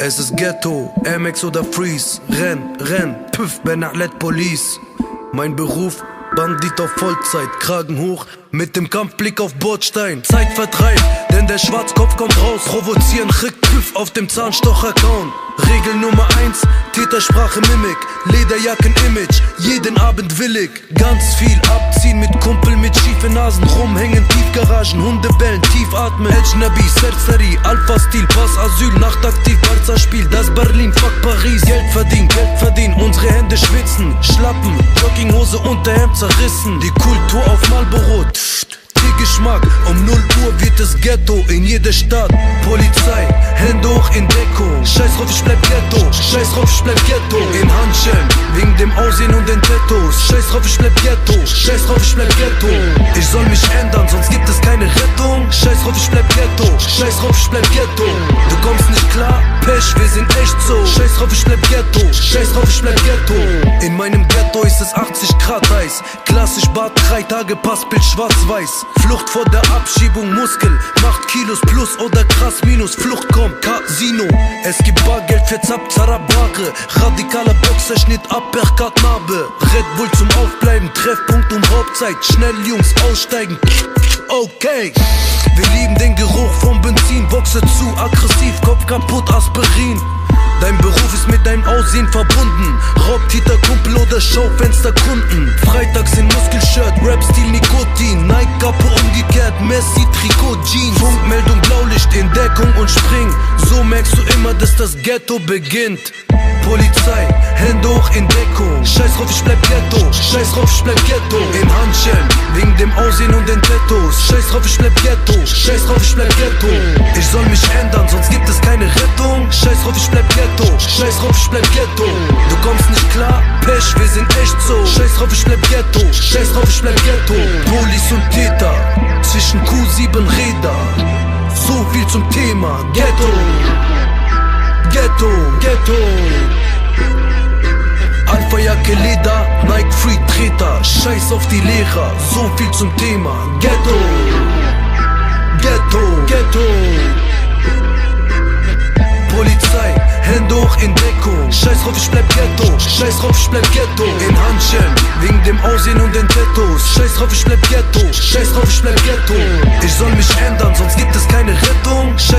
Es ist Ghetto, Amex oder Freeze. Renn, Püff, Benachlet Police. Mein Beruf, Bandit auf Vollzeit, Kragen hoch, mit dem Kampfblick auf Bordstein. Zeitvertreib, denn der Schwarzkopf kommt raus. Provozieren, Rick Püff auf dem Zahnstocher-Account. Regel Nummer 1, Tätersprache, Mimik, Lederjacken-Image, jeden Abend willig. Ganz viel abziehen mit Kumpel mit schiefen Nasen, rumhängen, Tiefgaragen, Hunde bellen, tief atmen. Ejnabi, Serseri, Alpha-Stil, Pass, Asyl, Nachtaktiv, Barca-Spiel, das Berlin, fuck Paris. Geld verdienen, unsere Hände schwitzen, Schlappen, Jogginghose, Unterhemd zerrissen. Die Kultur auf Marlboro, Geschmack. Um 0 Uhr wird es Ghetto in jeder Stadt. Polizei, Hände hoch in Deckung. Scheiß drauf, ich bleib Ghetto. Scheiß drauf, ich bleib Ghetto. In Handschellen, wegen dem Aussehen und den Tattoos. Scheiß drauf, ich bleib Ghetto. Scheiß drauf, ich bleib Ghetto. Ich soll mich ändern, sonst gibt es keine Rettung. Scheiß drauf, ich bleib Ghetto. Scheiß drauf, ich bleib Ghetto. Du kommst nicht klar, Pech, wir sind echt so. Scheiß drauf, ich bleib Ghetto. Scheiß drauf, ich bleib Ghetto. In meinem Ghetto ist es 80 Grad heiß. Klassisch Bad, 3 Tage Passbild schwarz-weiß. Flucht vor der Abschiebung, Muskel, macht Kilos plus oder krass minus. Flucht kommt, Casino. Es gibt Bargeld für Zap, Zarabare. Radikaler Boxerschnitt, Uppercut, Narbe. Red Bull zum Aufbleiben, Treffpunkt um Hauptzeit. Schnell Jungs aussteigen, okay. Wir lieben den Geruch vom Benzin. Boxe zu, aggressiv, Kopf kaputt, Aspirin. Dein Beruf ist mit deinem Aussehen verbunden. Raubtäter, Kumpel oder Schaufensterkunden. Freitags in Muskelshirt, Rap-Stil, Nikotin. Nike-Kappe umgekehrt, Messi, Trikot, Jeans. Funkmeldung, Blaulicht in Deckung und spring. So merkst du immer, dass das Ghetto beginnt. Polizei, Hände hoch in Deckung. Scheiß drauf, ich bleib Ghetto. Scheiß drauf, ich bleib Ghetto. In Handschellen, wegen dem Aussehen und den Tattoos. Scheiß drauf, ich bleib Ghetto. Scheiß drauf, ich bleib Ghetto. Ich soll mich ändern, sonst gibt es keine Rettung. Scheiß drauf, ich bleib Ghetto. Scheiß drauf, ich bleib Ghetto. Du kommst nicht klar, Pech, wir sind echt so. Scheiß drauf, ich bleib Ghetto. Scheiß drauf, ich bleib Ghetto. Police und Täter, zwischen Q7 Räder. So viel zum Thema Ghetto. Ghetto, Ghetto. Alpha-Jacke, Leder, Nike Free Treter. Scheiß auf die Lehrer, so viel zum Thema Ghetto. Ghetto, Ghetto. Polizei, Hände hoch in Deckung. Scheiß drauf, ich bleib Ghetto. Scheiß drauf, ich bleib Ghetto. In Handschellen, wegen dem Aussehen und den Tattoos. Scheiß drauf, ich bleib Ghetto. Scheiß drauf, ich bleib Ghetto. Ich soll mich ändern, sonst gibt es keine Rettung. Scheiß